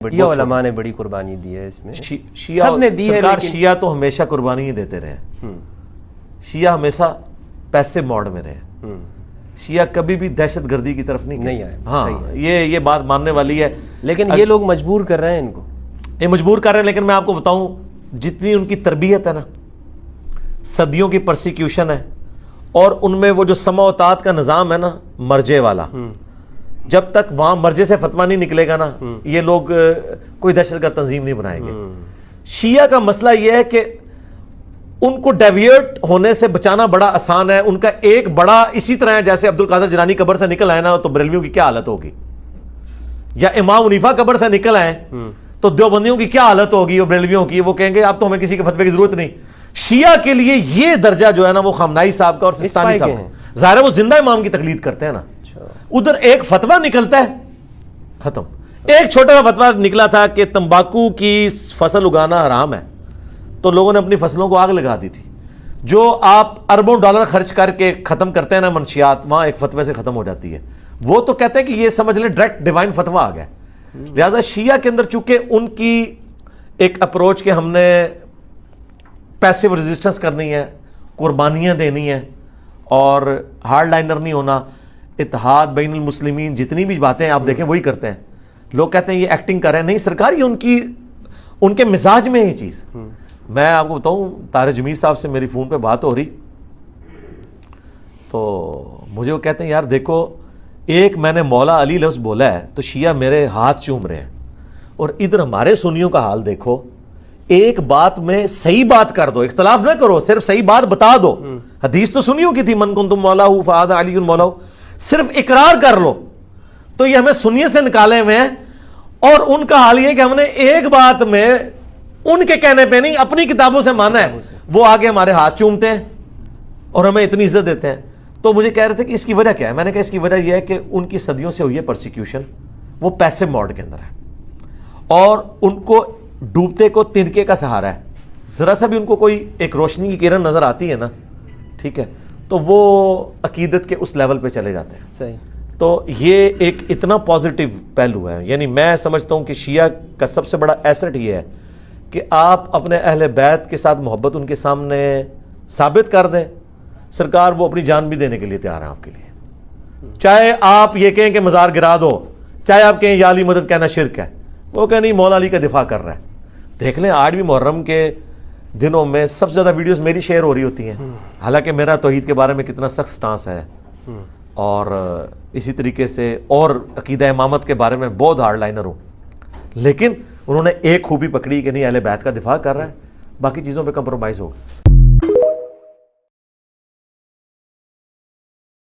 شیعہ علماء نے بڑی قربانی دی ہے اس میں، شیعہ سب نے دی ہے، سرکار لیکن شیعہ تو ہمیشہ قربانی ہی دیتے رہے، شیعہ ہمیشہ پیسے موڈ میں رہے، شیعہ کبھی بھی دہشت گردی کی طرف نہیں آئے۔ ہاں یہ بات ماننے والی ہے، لیکن یہ لوگ مجبور کر رہے ہیں ان کو، یہ مجبور کر رہے ہیں۔ لیکن میں آپ کو بتاؤں جتنی ان کی تربیت ہے نا، صدیوں کی پرسیکیوشن ہے، اور ان میں وہ جو سمع و طاعت کا نظام ہے نا مرجے والا، جب تک وہاں مرجے سے فتویٰ نہیں نکلے گا نا یہ لوگ کوئی دہشت گرد تنظیم نہیں بنائیں گے۔ شیعہ کا مسئلہ یہ ہے کہ ان کو ڈیویٹ ہونے سے بچانا بڑا آسان ہے۔ ان کا ایک بڑا اسی طرح ہے جیسے عبدالقادر جیلانی قبر سے نکل آئے نا تو بریلویوں کی کیا حالت ہوگی، یا امام حنیفہ قبر سے نکل آئے تو دیوبندیوں کی کیا حالت ہوگی اور بریلویوں کی، وہ کہیں گے اب تو ہمیں کسی کے فتوے کی ضرورت نہیں۔ شیعہ کے لیے یہ درجہ جو ہے نا وہ خامنائی صاحب کا اور سستانی صاحب کا، ظاہر ہے وہ زندہ امام کی تقلید کرتے ہیں نا، ادھر ایک فتویٰ نکلتا ہے ختم۔ ایک چھوٹا سا فتویٰ نکلا تھا کہ تمباکو کی فصل اگانا حرام ہے، تو لوگوں نے اپنی فصلوں کو آگ لگا دی تھی۔ جو آپ اربوں ڈالر خرچ کر کے ختم کرتے ہیں نا منشیات، وہاں ایک فتوے سے ختم ہو جاتی ہے۔ وہ تو کہتے ہیں کہ یہ سمجھ لیں ڈائریکٹ ڈیوائن فتویٰ آ گیا۔ لہذا شیعہ کے اندر چونکہ ان کی ایک اپروچ کہ ہم نے پیسیو ریزسٹنس کرنی ہے، قربانیاں دینی ہیں اور ہارڈ لائنر نہیں ہونا، اتحاد بین المسلمین، جتنی بھی باتیں آپ دیکھیں وہی کرتے ہیں۔ لوگ کہتے ہیں یہ ایکٹنگ کر رہے ہیں، نہیں سرکار یہ ان کے مزاج میں ہے یہ چیز۔ میں آپ کو بتاؤں طاہر جمیل صاحب سے میری فون پہ بات ہو رہی تو مجھے وہ کہتے ہیں یار دیکھو ایک میں نے مولا علی لفظ بولا ہے تو شیعہ میرے ہاتھ چوم رہے ہیں، اور ادھر ہمارے سنیوں کا حال دیکھو، ایک بات میں صحیح بات کر دو، اختلاف نہ کرو، صرف صحیح بات بتا دو۔ حدیث تو سنیوں کی تھی من کنتم مولا فہذا علی مولا، صرف اقرار کر لو۔ تو یہ ہمیں سنیے سے نکالے ہوئے ہیں، اور ان کا حال یہ کہ ہم نے ایک بات میں ان کے کہنے پہ نہیں اپنی کتابوں سے مانا ہے، وہ آگے ہمارے ہاتھ چومتے ہیں اور ہمیں اتنی عزت دیتے ہیں۔ تو مجھے کہہ رہے تھے کہ اس کی وجہ کیا ہے، میں نے کہا اس کی وجہ یہ ہے کہ ان کی صدیوں سے ہوئی ہے پرسیکیوشن، وہ پیسے موڈ کے اندر ہے، اور ان کو ڈوبتے کو تنکے کا سہارا ہے، ذرا سا بھی ان کو کوئی ایک روشنی کی کرن نظر آتی ہے نا، ٹھیک ہے، تو وہ عقیدت کے اس لیول پہ چلے جاتے ہیں۔ صحیح۔ تو یہ ایک اتنا پازیٹیو پہلو ہے، یعنی میں سمجھتا ہوں کہ شیعہ کا سب سے بڑا ایسٹ یہ ہے کہ آپ اپنے اہل بیت کے ساتھ محبت ان کے سامنے ثابت کر دیں، سرکار وہ اپنی جان بھی دینے کے لیے تیار ہیں آپ کے لیے۔ چاہے آپ یہ کہیں کہ مزار گرا دو، چاہے آپ کہیں یا علی مدد کہنا شرک ہے، وہ کہ نہیں مولا علی کا دفاع کر رہا ہے۔ دیکھ لیں آج بھی محرم کے دنوں میں سب سے زیادہ ویڈیوز میری شیئر ہو رہی ہوتی ہیں، حالانکہ میرا توحید کے بارے میں کتنا سخت سٹانس ہے، اور اسی طریقے سے اور عقیدہ امامت کے بارے میں بہت ہارڈ لائنر ہوں، لیکن انہوں نے ایک خوبی پکڑی کہ نہیں اہل بیت کا دفاع کر رہا ہے، باقی چیزوں پہ کمپرومائز ہوگا۔